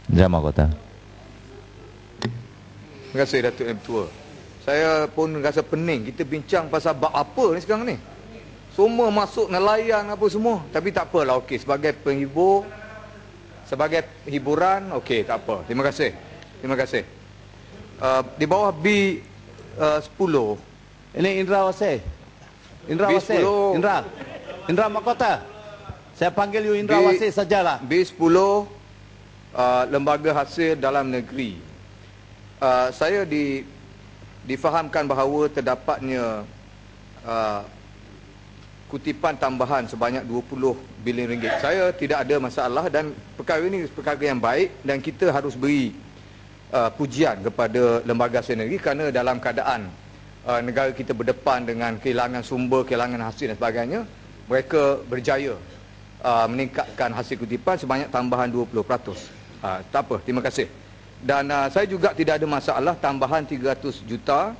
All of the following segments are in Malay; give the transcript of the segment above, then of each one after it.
Indra Mahkota. Terima kasih Datuk Yang Tua. Saya pun rasa pening kita bincang pasal bab apa ni sekarang ni. Semua masuk nelayan apa semua. Tapi tak apalah, okey. Sebagai penghibur, sebagai hiburan, okey, tak apa. Terima kasih. Terima kasih. Di bawah B10. Ini Indra Wasih. Indra Wasih. B10. Indra Mahkota. Saya panggil you Indra Wasih sajalah. B10, lembaga hasil dalam negeri. Saya difahamkan bahawa terdapatnya kutipan tambahan sebanyak 20 bilion ringgit. Saya tidak ada masalah dan perkara ini perkara yang baik dan kita harus beri pujian kepada lembaga hasil negeri kerana dalam keadaan negara kita berdepan dengan kehilangan sumber, kehilangan hasil dan sebagainya, mereka berjaya meningkatkan hasil kutipan sebanyak tambahan 20%. Tak apa, terima kasih. Dan saya juga tidak ada masalah tambahan 300 juta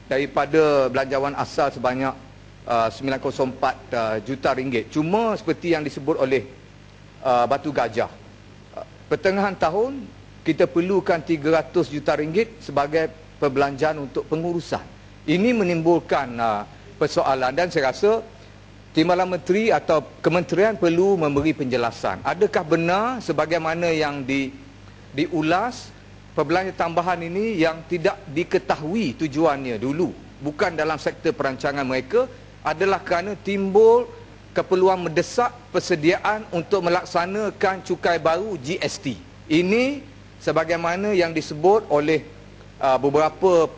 daripada belanjawan asal sebanyak 904 juta ringgit. Cuma seperti yang disebut oleh Batu Gajah, pertengahan tahun kita perlukan 300 juta ringgit sebagai perbelanjaan untuk pengurusan. Ini menimbulkan persoalan dan saya rasa Timbalan Menteri atau Kementerian perlu memberi penjelasan. Adakah benar sebagaimana yang diulas, perbelanjaan tambahan ini yang tidak diketahui tujuannya dulu, bukan dalam sektor perancangan mereka, adalah kerana timbul keperluan mendesak persediaan untuk melaksanakan cukai baru GST. Ini sebagaimana yang disebut oleh beberapa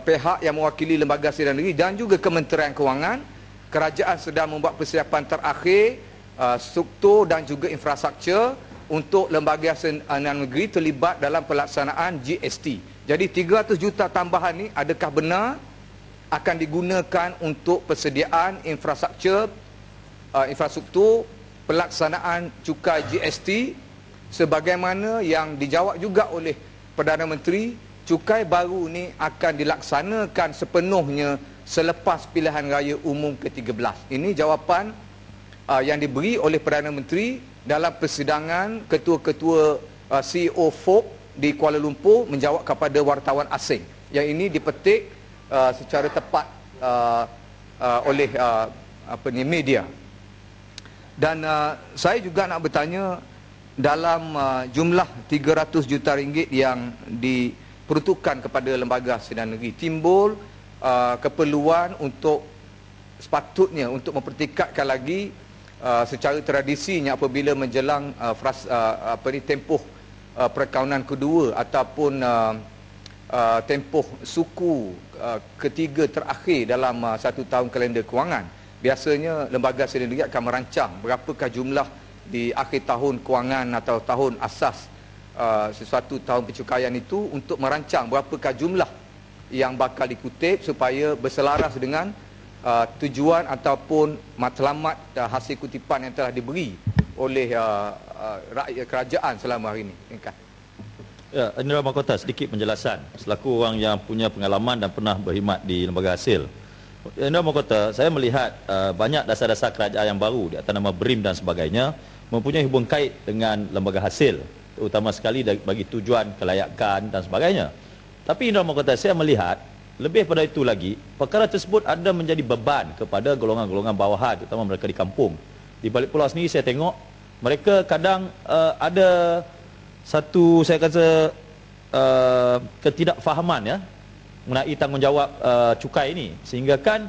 pihak yang mewakili Lembaga Hasil Negeri dan juga Kementerian Kewangan. Kerajaan sedang membuat persiapan terakhir struktur dan juga infrastruktur untuk Lembaga Hasil Negeri terlibat dalam pelaksanaan GST. Jadi 300 juta tambahan ni adakah benar akan digunakan untuk persediaan infrastruktur pelaksanaan cukai GST sebagaimana yang dijawab juga oleh Perdana Menteri, cukai baru ni akan dilaksanakan sepenuhnya selepas pilihan raya umum ke-13. Ini jawapan yang diberi oleh Perdana Menteri dalam persidangan ketua-ketua CEO FOK di Kuala Lumpur menjawab kepada wartawan asing. Yang ini dipetik secara tepat oleh media. Dan saya juga nak bertanya, dalam jumlah 300 juta ringgit yang diperuntukkan kepada Lembaga Hasil Negeri, timbul keperluan untuk sepatutnya untuk mempertingkatkan lagi secara tradisinya apabila menjelang tempoh perkaunan kedua ataupun tempoh suku ketiga terakhir dalam satu tahun kalender kewangan. Biasanya Lembaga Hasil Negeri akan merancang berapakah jumlah di akhir tahun kewangan atau tahun asas sesuatu tahun pencukaian itu, untuk merancang berapakah jumlah yang bakal dikutip supaya berselaras dengan tujuan ataupun matlamat hasil kutipan yang telah diberi oleh rakyat kerajaan selama hari ini. Ya, Indra Mahkota, sedikit penjelasan selaku orang yang punya pengalaman dan pernah berkhidmat di lembaga hasil. Indra Mahkota, saya melihat banyak dasar-dasar kerajaan yang baru di atas nama BRIM dan sebagainya mempunyai hubung kait dengan lembaga hasil, terutama sekali bagi tujuan kelayakan dan sebagainya. Tapi Indra Mahkota, saya melihat lebih pada itu lagi, perkara tersebut ada menjadi beban kepada golongan-golongan bawahan, terutama mereka di kampung. Di balik pulau sendiri saya tengok mereka kadang ada satu, saya kata, ketidakfahaman ya mengenai tanggungjawab cukai ini, sehingga kan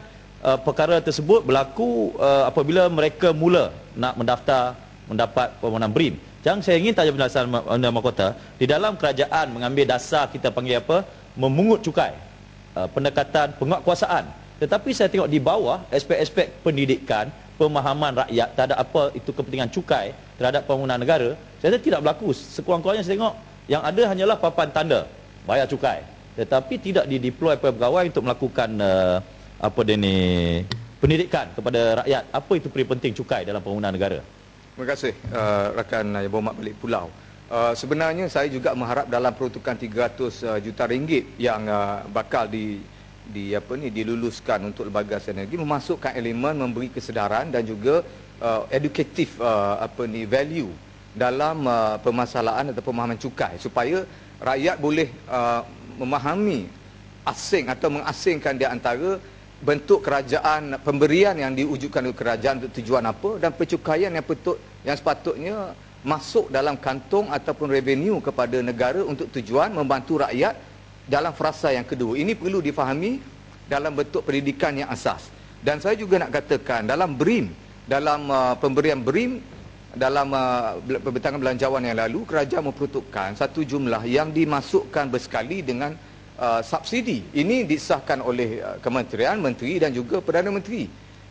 perkara tersebut berlaku apabila mereka mula nak mendaftar mendapat permohonan BRIM. Jangan saya ingin tanya penjelasan Indra Mahkota, di dalam kerajaan mengambil dasar kita panggil apa, memungut cukai, pendekatan penguatkuasaan. Tetapi saya tengok di bawah aspek-aspek pendidikan, pemahaman rakyat terhadap apa itu kepentingan cukai terhadap pembangunan negara, saya rasa tidak berlaku. Sekurang-kurangnya saya tengok yang ada hanyalah papan tanda bayar cukai, tetapi tidak dideploy pegawai untuk melakukan pendidikan kepada rakyat. Apa itu penting cukai dalam pembangunan negara? Terima kasih rakan yang berhormat balik pulau. Sebenarnya saya juga mengharap dalam peruntukan 300 juta ringgit yang bakal diluluskan untuk Lembaga Hasil Negeri memasukkan elemen memberi kesedaran dan juga edukatif value dalam permasalahan atau pemahaman cukai supaya rakyat boleh memahami asing atau mengasingkan di antara bentuk kerajaan pemberian yang diwujudkan oleh kerajaan untuk tujuan apa dan pencukaian yang sepatutnya masuk dalam kantong ataupun revenue kepada negara untuk tujuan membantu rakyat dalam frasa yang kedua. Ini perlu difahami dalam bentuk pendidikan yang asas. Dan saya juga nak katakan dalam BRIM, dalam pemberian BRIM dalam pembentangan belanjawan yang lalu, kerajaan memperuntukkan satu jumlah yang dimasukkan bersekali dengan subsidi. Ini disahkan oleh kementerian, menteri dan juga Perdana Menteri.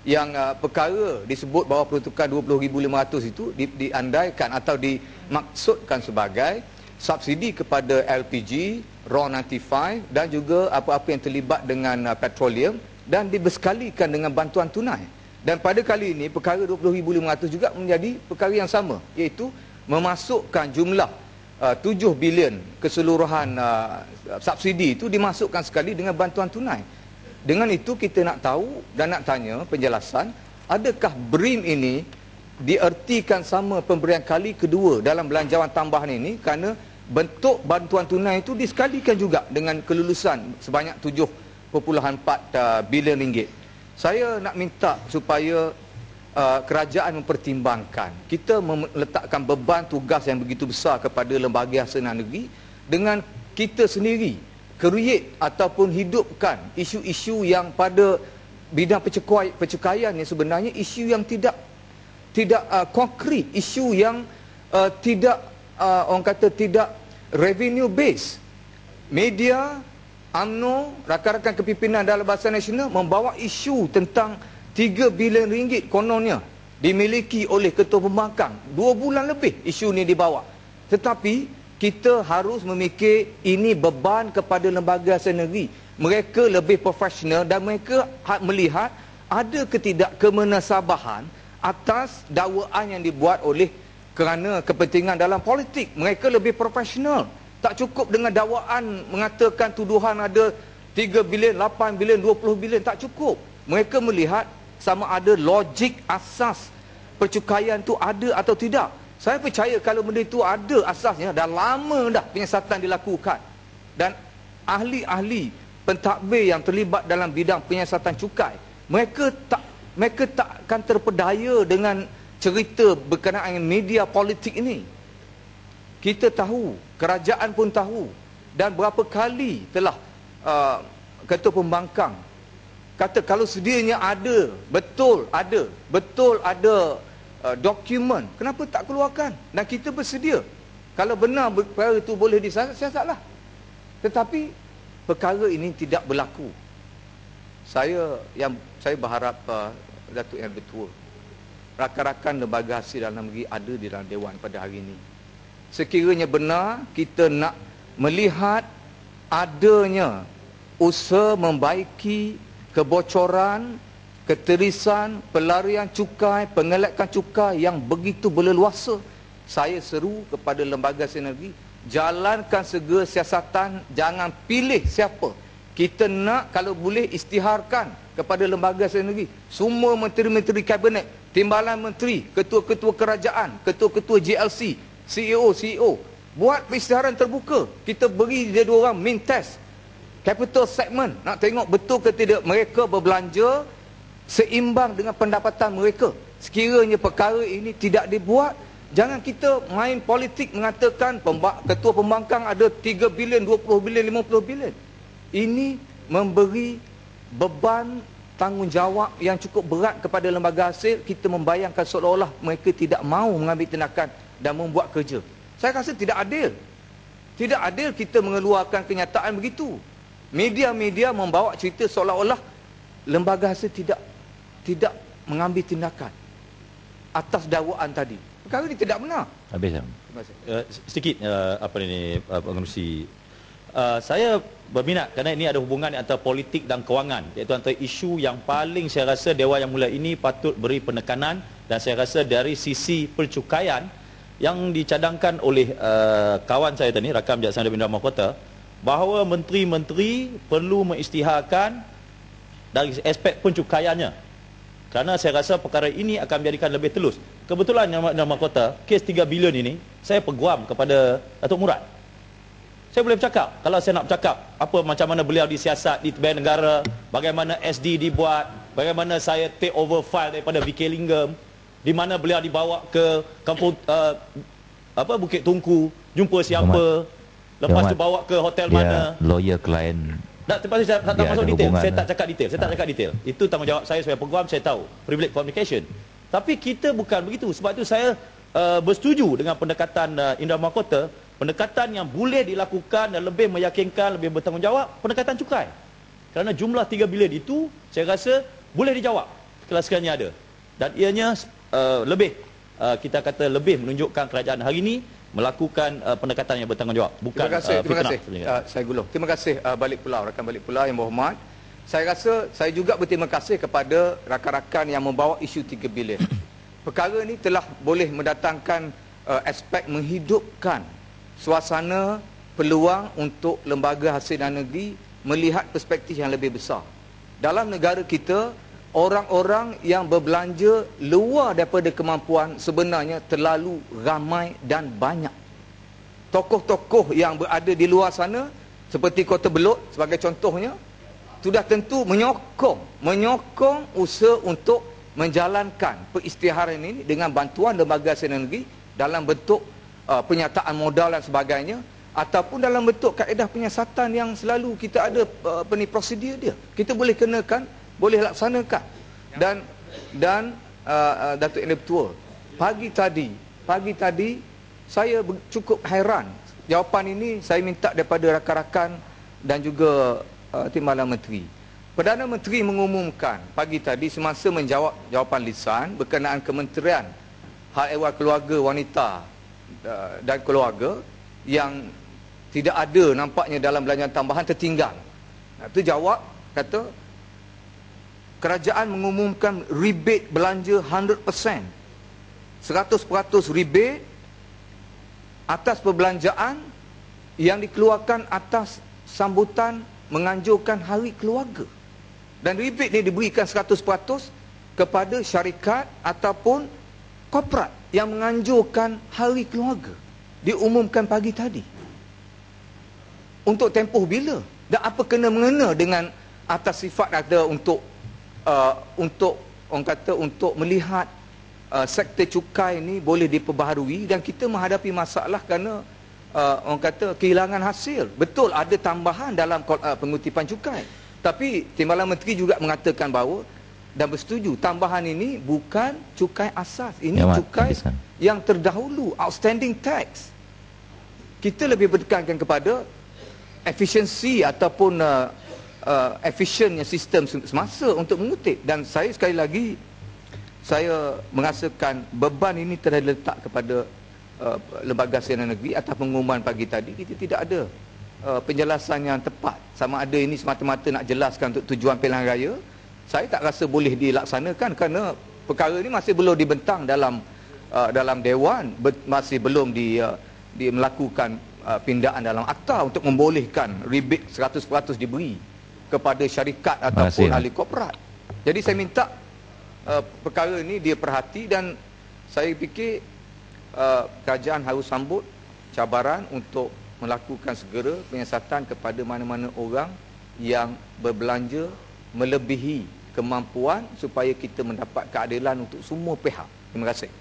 Yang perkara disebut bahawa peruntukan 20,500 itu diandaikan atau dimaksudkan sebagai subsidi kepada LPG, RAW95 dan juga apa-apa yang terlibat dengan petroleum dan dibersekalikan dengan bantuan tunai. Dan pada kali ini perkara 20,500 juga menjadi perkara yang sama, iaitu memasukkan jumlah 7 bilion keseluruhan subsidi itu dimasukkan sekali dengan bantuan tunai. Dengan itu kita nak tahu dan nak tanya penjelasan, adakah BRIM ini diertikan sama pemberian kali kedua dalam belanjawan tambahan ini kerana bentuk bantuan tunai itu disekalikan juga dengan kelulusan sebanyak 7.4 bilion ringgit. Saya nak minta supaya kerajaan mempertimbangkan. Kita meletakkan beban tugas yang begitu besar kepada lembaga hasanah negeri dengan kita sendiri create ataupun hidupkan isu-isu yang pada bidang percukaian yang sebenarnya isu yang tidak konkret, isu yang tidak orang kata tidak revenue based. Media, UMNO, rakan-rakan kepimpinan dalam Barisan Nasional membawa isu tentang 3 bilion ringgit kononnya dimiliki oleh ketua pembangkang. 2 bulan lebih isu ini dibawa. Tetapi kita harus memikir ini beban kepada lembaga hasanah negeri. Mereka lebih profesional dan mereka melihat ada ketidakkemunasabahan atas dakwaan yang dibuat oleh kerana kepentingan dalam politik. Mereka lebih profesional. Tak cukup dengan dakwaan mengatakan tuduhan ada 3 bilion, 8 bilion, 20 bilion. Tak cukup. Mereka melihat sama ada logik asas percukaian tu ada atau tidak. Saya percaya kalau benda itu ada asasnya, dah lama dah penyiasatan dilakukan. Dan ahli-ahli pentadbir yang terlibat dalam bidang penyiasatan cukai, mereka takkan terpedaya dengan cerita berkenaan media politik ini. Kita tahu, kerajaan pun tahu, dan berapa kali telah ketua pembangkang kata kalau sedianya ada, betul ada dokumen, kenapa tak keluarkan? Dan kita bersedia. Kalau benar perkara itu boleh disiasatlah. Tetapi perkara ini tidak berlaku. Saya berharap Datuk Yang Bertua, rakan-rakan lembaga hasil dalam negeri ada di dalam Dewan pada hari ini. Sekiranya benar kita nak melihat adanya usaha membaiki kebocoran, keterisan, pelarian cukai, pengelekan cukai yang begitu berleluasa, saya seru kepada lembaga sinergi, jalankan segera siasatan, jangan pilih siapa. Kita nak kalau boleh isytiharkan kepada lembaga sinergi, semua menteri-menteri kabinet, timbalan menteri, ketua-ketua kerajaan, ketua-ketua GLC, CEO, buat isytiharan terbuka. Kita beri dia 2 orang min test capital segment, nak tengok betul ke tidak mereka berbelanja seimbang dengan pendapatan mereka. Sekiranya perkara ini tidak dibuat, jangan kita main politik mengatakan ketua pembangkang ada 3 bilion, 20 bilion, 50 bilion. Ini memberi beban tanggungjawab yang cukup berat kepada lembaga hasil. Kita membayangkan seolah-olah mereka tidak mahu mengambil tindakan dan membuat kerja. Saya rasa tidak adil. Tidak adil kita mengeluarkan kenyataan begitu. Media-media membawa cerita seolah-olah lembaga hasil tidak mengambil tindakan atas dakwaan tadi. Perkara ini tidak benar. Habis. Sedikit pengerusi. Saya berminat kerana ini ada hubungan antara politik dan kewangan, iaitu antara isu yang paling saya rasa Dewan Yang Mulia ini patut beri penekanan, dan saya rasa dari sisi percukaian yang dicadangkan oleh kawan saya tadi, Rakan Bijaksana Dapil Mahkota, bahawa menteri-menteri perlu mengisytiharkan dari aspek pencukaiannya. Kerana saya rasa perkara ini akan menjadikan lebih telus. kebetulan Yang Mahkota, kes 3 bilion ini, saya peguam kepada Datuk Murad. Saya boleh bercakap, kalau saya nak bercakap, apa macam mana beliau disiasat di Bank Negara, bagaimana SD dibuat, bagaimana saya take over file daripada VK Linggam, di mana beliau dibawa ke kampung Bukit Tungku, jumpa siapa, lepas tu bawa ke hotel mana. Lawyer client. Tapi saya tak masuk detail. Saya tak cakap detail. Saya tak Ha. cakap detail. Itu tanggungjawab saya sebagai peguam, saya tahu. Privilege communication. Tapi kita bukan begitu. Sebab itu saya bersetuju dengan pendekatan Indra Mahkota. Pendekatan yang boleh dilakukan dan lebih meyakinkan, lebih bertanggungjawab, pendekatan cukai. Kerana jumlah 3 bilion itu, saya rasa boleh dijawab kalau sekiranya ada. Dan ianya lebih, kita kata lebih menunjukkan kerajaan hari ini melakukan pendekatan yang bertanggungjawab, bukan Terima kasih. Saya gulung. Terima kasih Balik Pulau, rakan Balik Pulau yang berhormat. Saya rasa saya juga berterima kasih kepada rakan-rakan yang membawa isu 3 bilion. Perkara ini telah boleh mendatangkan aspek menghidupkan suasana peluang untuk lembaga hasil dan negeri melihat perspektif yang lebih besar. Dalam negara kita, orang-orang yang berbelanja luar daripada kemampuan sebenarnya terlalu ramai dan banyak. Tokoh-tokoh yang berada di luar sana, seperti Kota Belud sebagai contohnya, sudah tentu menyokong usaha untuk menjalankan peristiharan ini dengan bantuan lembaga hasil dan negeri dalam bentuk penyataan modal dan sebagainya, ataupun dalam bentuk kaedah penyiasatan yang selalu kita ada prosedur dia. Kita boleh kenakan, boleh laksanakan. Dan Datuk Yang Betul, pagi tadi saya cukup hairan. Jawapan ini saya minta daripada rakan-rakan dan juga Timbalan Menteri. Perdana Menteri mengumumkan pagi tadi semasa menjawab jawapan lisan berkenaan Kementerian Hal Ehwal Keluarga Wanita dan Keluarga yang tidak ada nampaknya dalam belanjaan tambahan, tertinggal. Itu jawab, kata kerajaan mengumumkan rebate belanja 100%. 100% rebate atas perbelanjaan yang dikeluarkan atas sambutan menganjurkan Hari Keluarga. Dan rebate ini diberikan 100% kepada syarikat ataupun korporat yang menganjurkan Hari Keluarga. Diumumkan pagi tadi. Untuk tempoh bila? Dan apa kena-mengena dengan atas sifat ada untuk orang kata untuk melihat sektor cukai ini boleh diperbaharui, dan kita menghadapi masalah kerana orang kata kehilangan hasil. Betul ada tambahan dalam pengutipan cukai, tapi Timbalan Menteri juga mengatakan bahawa dan bersetuju tambahan ini bukan cukai asas, ini cukai yang terdahulu, outstanding tax. Kita lebih bertekankan kepada efisiensi ataupun efisiennya sistem semasa untuk mengutip. Dan saya sekali lagi saya merasakan beban ini telah diletak kepada lembaga hasil negeri atas pengumuman pagi tadi. Kita tidak ada penjelasan yang tepat sama ada ini semata-mata nak jelaskan untuk tujuan pilihan raya. Saya tak rasa boleh dilaksanakan kerana perkara ini masih belum dibentang dalam Dewan, masih belum melakukan pindaan dalam akta untuk membolehkan rebate 100% diberi kepada syarikat ataupun ahli korporat. Jadi saya minta perkara ini dia perhati, dan saya fikir kerajaan harus sambut cabaran untuk melakukan segera penyiasatan kepada mana-mana orang yang berbelanja melebihi kemampuan supaya kita mendapat keadilan untuk semua pihak. Terima kasih.